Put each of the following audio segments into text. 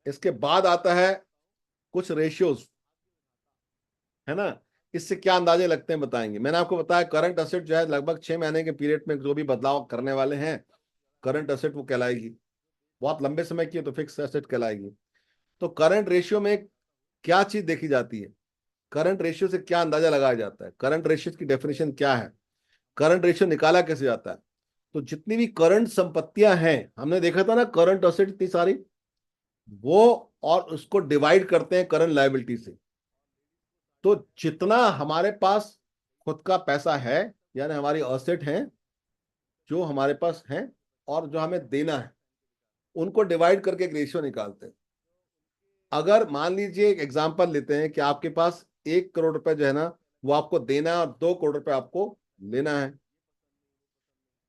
इसके बाद आता है कुछ रेशियोज, है ना। इससे क्या अंदाजे लगते हैं बताएंगे। मैंने आपको बताया करंट असेट जो है लगभग 6 महीने के पीरियड में जो भी बदलाव करने वाले हैं, करंट असेट वो कहलाएगी। बहुत लंबे समय की है तो फिक्स एसेट कहलाएगी। तो करंट रेशियो में क्या चीज देखी जाती है, करंट रेशियो से क्या अंदाजा लगाया जाता है, करंट रेशियो की डेफिनेशन क्या है, करंट रेशियो निकाला कैसे जाता है। तो जितनी भी करंट संपत्तियां हैं, हमने देखा था ना करंट असेट इतनी सारी, वो और उसको डिवाइड करते हैं करंट लायबिलिटी से। तो जितना हमारे पास खुद का पैसा है, यानी हमारी असेट है जो हमारे पास है, और जो हमें देना है, उनको डिवाइड करके एक रेशियो निकालते हैं। अगर मान लीजिए एक एग्जांपल लेते हैं कि आपके पास 1 करोड़ रुपए जो है ना, वो आपको देना है और 2 करोड़ रुपए आपको लेना है।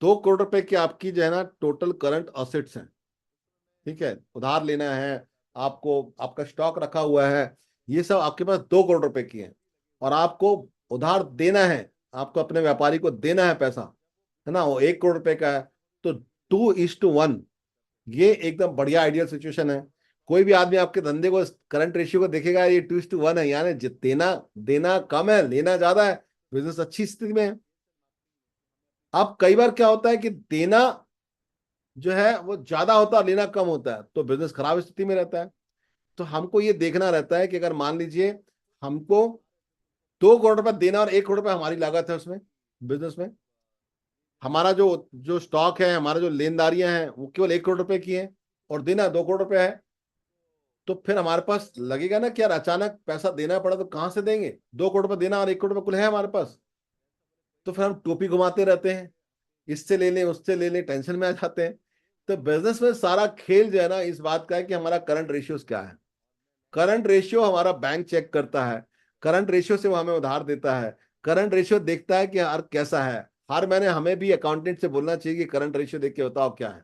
2 करोड़ रुपए की आपकी जो है ना टोटल करंट असेट्स हैं, ठीक है। उधार लेना है आपको, आपका स्टॉक रखा हुआ है, ये सब आपके पास 2 करोड़ रुपए की है। और आपको उधार देना है, आपको अपने व्यापारी को देना है पैसा, है ना, वो 1 करोड़ रुपए का है। तो 2:1 ये एकदम बढ़िया आइडियल सिचुएशन है। कोई भी आदमी आपके धंधे को, करंट रेशियो को देखेगा, ये 2:1 है, यानी देना देना कम है, लेना ज्यादा है, बिजनेस अच्छी स्थिति में है। अब कई बार क्या होता है कि देना जो है वो ज्यादा होता है, लेना कम होता है, तो बिजनेस खराब स्थिति में रहता है। तो हमको ये देखना रहता है कि अगर मान लीजिए हमको 2 करोड़ रुपए देना और 1 करोड़ रुपए हमारी लागत है उसमें, बिजनेस में, हमारा जो जो स्टॉक है, हमारा जो लेनदारियां हैं वो केवल 1 करोड़ रुपए की हैं, और देना 2 करोड़ रुपए है। तो फिर हमारे पास लगेगा ना कि यार अचानक पैसा देना पड़ा तो कहां से देंगे, 2 करोड़ रुपए देना और 1 करोड़ रुपए कुल है हमारे पास। तो फिर हम टोपी घुमाते रहते हैं, इससे ले लें उससे ले लें, टेंशन में आ जाते हैं। तो बिजनेस में सारा खेल जो है ना इस बात का है कि हमारा करंट रेशियोज क्या है। करंट रेशियो हमारा बैंक चेक करता है, करंट रेशियो से वो हमें उधार देता है, करंट रेशियो देखता है कि यार कैसा है। हर महीने हमें भी अकाउंटेंट से बोलना चाहिए कि करंट रेशियो देख के बताओ क्या है।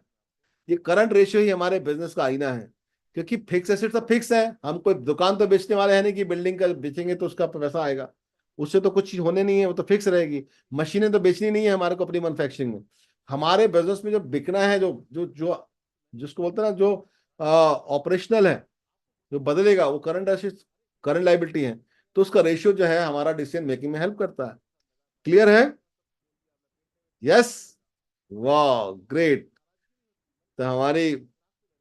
ये करंट रेशियो ही हमारे बिजनेस का आईना है। क्योंकि फिक्स एसेट तो फिक्स है, हम कोई दुकान तो बेचने वाले हैं नहीं कि बिल्डिंग का बेचेंगे तो उसका पैसा आएगा, उससे तो कुछ चीज होने नहीं है, वो तो फिक्स रहेगी। मशीनें तो बेचनी नहीं है हमारे को अपनी मैन्युफैक्चरिंग में। हमारे बिजनेस में जो बिकना है, जो जो जो जिसको बोलते हैं ना, जो ऑपरेशनल है, जो बदलेगा, वो करंट एसेट, करंट लाइबिलिटी है। तो उसका रेशियो जो है हमारा डिसीजन मेकिंग में हेल्प करता है। क्लियर है? यस। वाह ग्रेट। तो हमारी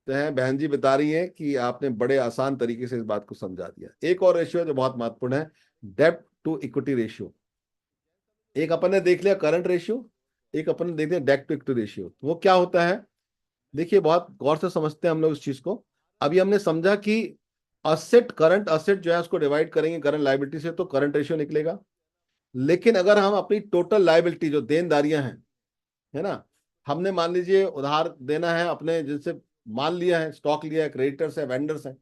तो है बहन जी बता रही है कि आपने बड़े आसान तरीके से इस बात को समझा दिया। एक और रेशियो जो बहुत महत्वपूर्ण है, डेब्ट टू इक्विटी रेशियो। एक अपन ने देख लिया करंट रेशियो, एक अपन ने देख लिया डेब्ट टू इक्विटी रेशियो। वो क्या होता है, देखिए बहुत गौर से समझते हैं हम लोग इस चीज को। अभी हमने समझा कि असेट, करंट असेट जो है उसको डिवाइड करेंगे करंट लायबिलिटी से तो करंट रेशियो निकलेगा। लेकिन अगर हम अपनी टोटल लायबिलिटी जो देनदारियां हैं, है ना, हमने मान लीजिए उधार देना है अपने, जिनसे माल लिया है, स्टॉक लिया है, क्रेडिटर्स है, वेंडर्स हैं,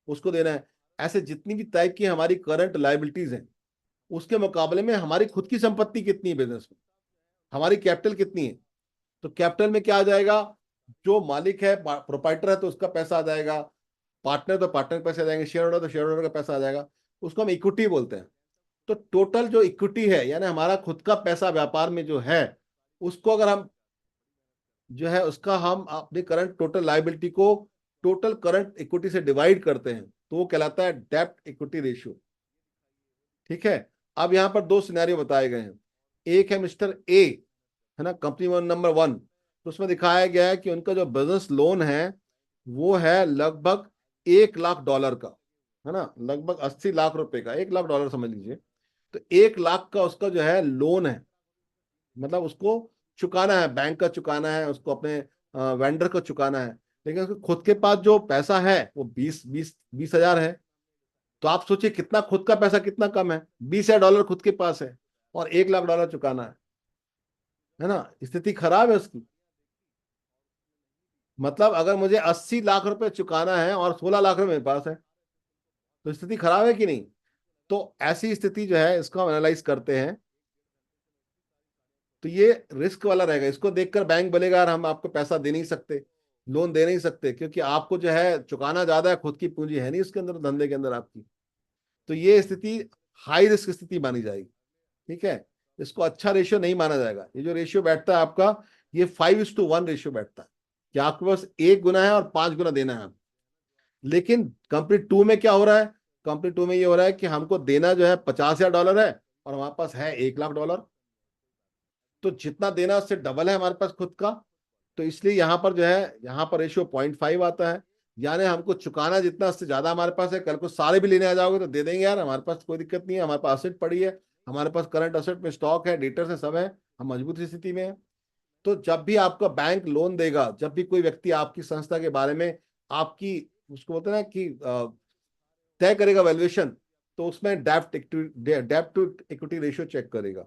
उसको देना है। ऐसे जितनी भी टाइप की हमारी करंट लायबिलिटीज हैं, उसके मुकाबले में हमारी खुद की संपत्ति कितनी है बिजनेस में, हमारी कैपिटल कितनी है। तो कैपिटल में क्या आ जाएगा, जो मालिक है, प्रोपाइटर है, तो उसका पैसा आ जाएगा, पार्टनर तो पार्टनर के पैसे आ जाएंगे, शेयर होल्डर तो शेयर होल्डर का पैसा आ जाएगा। उसको हम इक्विटी बोलते हैं। तो टोटल जो इक्विटी है, यानी हमारा खुद का पैसा व्यापार में जो है, उसको अगर हम जो है उसका हम अपनी करंट टोटल लायबिलिटी को टोटल करंट इक्विटी से डिवाइड करते हैं, तो वो कहलाता है डेब्ट इक्विटी रेशियो। ठीक है। अब यहां पर दो सिनेरियो बताए गए हैं। एक है मिस्टर ए, है ना, कंपनी वन नंबर 1। तो उसमें दिखाया गया है कि उनका जो बिजनेस लोन है वो है लगभग $1 लाख का, है ना, लगभग 80 लाख रुपए का, $1 लाख समझ लीजिए। तो 1 लाख का उसका जो है लोन है, मतलब उसको चुकाना है, बैंक का चुकाना है, उसको अपने वेंडर को चुकाना है। लेकिन उसके खुद के पास जो पैसा है वो 20 हजार है। तो आप सोचिए कितना खुद का पैसा कितना कम है, $20,000 खुद के पास है और $1 लाख चुकाना है ना, स्थिति खराब है उसकी। मतलब अगर मुझे 80 लाख रुपए चुकाना है और 16 लाख रुपए मेरे पास है, तो स्थिति खराब है कि नहीं। तो ऐसी स्थिति जो है इसको हम एनालाइज करते हैं। तो ये रिस्क वाला रहेगा, इसको देखकर बैंक बोलेगा यार हम आपको पैसा दे नहीं सकते, लोन दे नहीं सकते, क्योंकि आपको जो है चुकाना ज्यादा है, खुद की पूंजी है नहीं उसके अंदर, धंधे के अंदर आपकी। तो ये स्थिति हाई रिस्क स्थिति मानी जाएगी। ठीक है। इसको अच्छा रेशियो नहीं माना जाएगा। ये जो रेशियो बैठता है आपका, ये 5:1 रेशियो बैठता है, कि आपके पास 1 गुना है और 5 गुना देना है। लेकिन कंपनी टू में क्या हो रहा है, कंपनी टू में ये हो रहा है कि हमको देना जो है $50,000 है और हमारे पास है $1 लाख। तो जितना देना उससे डबल है हमारे पास खुद का। तो इसलिए यहाँ पर जो है, यहाँ पर रेशियो 0.5 आता है। यानी हमको चुकाना जितना, उससे ज्यादा हमारे पास है। कल को सारे भी लेने आ जाओगे तो दे देंगे यार, हमारे पास कोई दिक्कत नहीं है, हमारे पास असेट पड़ी है, हमारे पास करंट असेट में स्टॉक है, डेटर्स है, सब है, हम मजबूत स्थिति में है। तो जब भी आपका बैंक लोन देगा, जब भी कोई व्यक्ति आपकी संस्था के बारे में आपकी, उसको बोलते हैं ना कि तय करेगा वैल्यूएशन, तो उसमें डेप्ट टू इक्विटी रेशियो चेक करेगा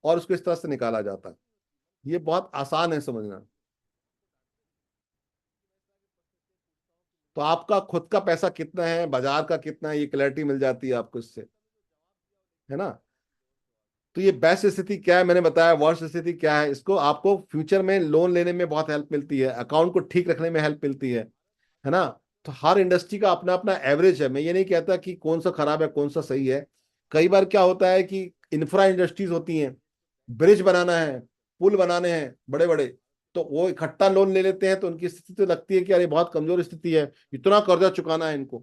और उसको इस तरह से निकाला जाता है। ये बहुत आसान है समझना। तो आपका खुद का पैसा कितना है, बाजार का कितना है, ये क्लैरिटी मिल जाती है आपको इससे, है ना। तो ये बेस्ट स्थिति क्या है मैंने बताया, वर्स्ट स्थिति क्या है, इसको आपको फ्यूचर में लोन लेने में बहुत हेल्प मिलती है, अकाउंट को ठीक रखने में हेल्प मिलती है ना। तो हर इंडस्ट्री का अपना अपना एवरेज है, मैं ये नहीं कहता कि कौन सा खराब है कौन सा सही है। कई बार क्या होता है कि इंफ्रा इंडस्ट्रीज होती हैं, ब्रिज बनाना है, पुल बनाने हैं बड़े बड़े, तो वो इकट्ठा लोन ले लेते हैं, तो उनकी स्थिति तो लगती है कि अरे बहुत कमजोर स्थिति है, इतना कर्जा चुकाना है इनको,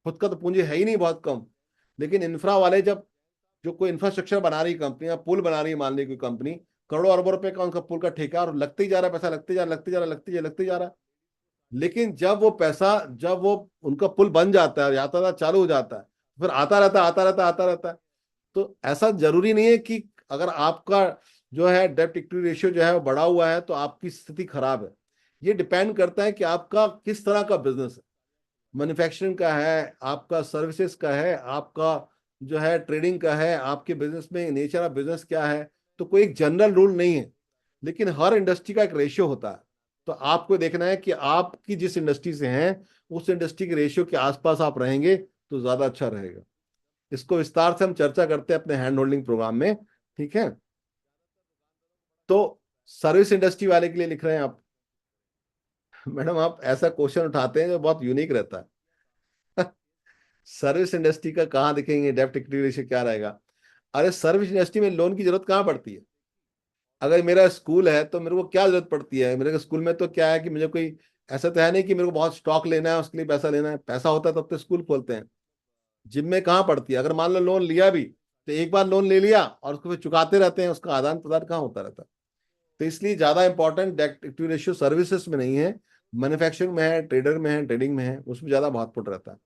खुद का तो पूंजी है ही नहीं, बहुत कम। लेकिन इंफ्रा वाले जब, जो कोई इंफ्रास्ट्रक्चर बना रही कंपनी या पुल बना रही है, मान ली कोई कंपनी, करोड़ों अरबों रुपए का उनका पुल का ठेका, और लगते ही जा रहा है पैसा, लगते जा रहा, लगते जा रहा, लगते जा रहा है। लेकिन जब वो पैसा, जब वो उनका पुल बन जाता है और यातायात चालू हो जाता है, फिर आता रहता है, आता रहता है, आता रहता है। तो ऐसा जरूरी नहीं है कि अगर आपका जो है डेब्ट इक्विटी रेशियो जो है वो बढ़ा हुआ है तो आपकी स्थिति खराब है। ये डिपेंड करता है कि आपका किस तरह का बिजनेस है, मैन्युफैक्चरिंग का है, आपका सर्विसेज का है, आपका जो है ट्रेडिंग का है, आपके बिजनेस में नेचर ऑफ बिजनेस क्या है। तो कोई एक जनरल रूल नहीं है, लेकिन हर इंडस्ट्री का एक रेशियो होता है। तो आपको देखना है कि आपकी जिस इंडस्ट्री से हैं, उस इंडस्ट्री के रेशियो के आसपास आप रहेंगे तो ज्यादा अच्छा रहेगा। इसको विस्तार से हम चर्चा करते हैं अपने हैंड होल्डिंग प्रोग्राम में, ठीक है। तो सर्विस इंडस्ट्री वाले के लिए लिख रहे हैं आप। मैडम आप ऐसा क्वेश्चन उठाते हैं जो बहुत यूनिक रहता है। सर्विस इंडस्ट्री का कहाँ दिखेंगे, डेब्ट इक्विटी रेशियो क्या रहेगा। अरे सर्विस इंडस्ट्री में लोन की जरूरत कहाँ पड़ती है। अगर मेरा स्कूल है तो मेरे को क्या जरूरत पड़ती है, मेरे स्कूल में तो क्या है कि मुझे कोई, ऐसा तो है नहीं कि मेरे को बहुत स्टॉक लेना है उसके लिए पैसा लेना है, पैसा होता है तब तो स्कूल खोलते हैं। जिम में कहाँ पड़ती है, अगर मान लो लोन लिया भी तो एक बार लोन ले लिया और उसको फिर चुकाते रहते हैं, उसका आदान प्रदान कहाँ होता रहता है। तो इसलिए ज्यादा इंपॉर्टेंट डेब्ट इक्विटी रेशियो सर्विसेज में नहीं है, मैन्युफैक्चरिंग में है, ट्रेडर में है, ट्रेडिंग में है, उसमें ज्यादा महत्वपूर्ण रहता है।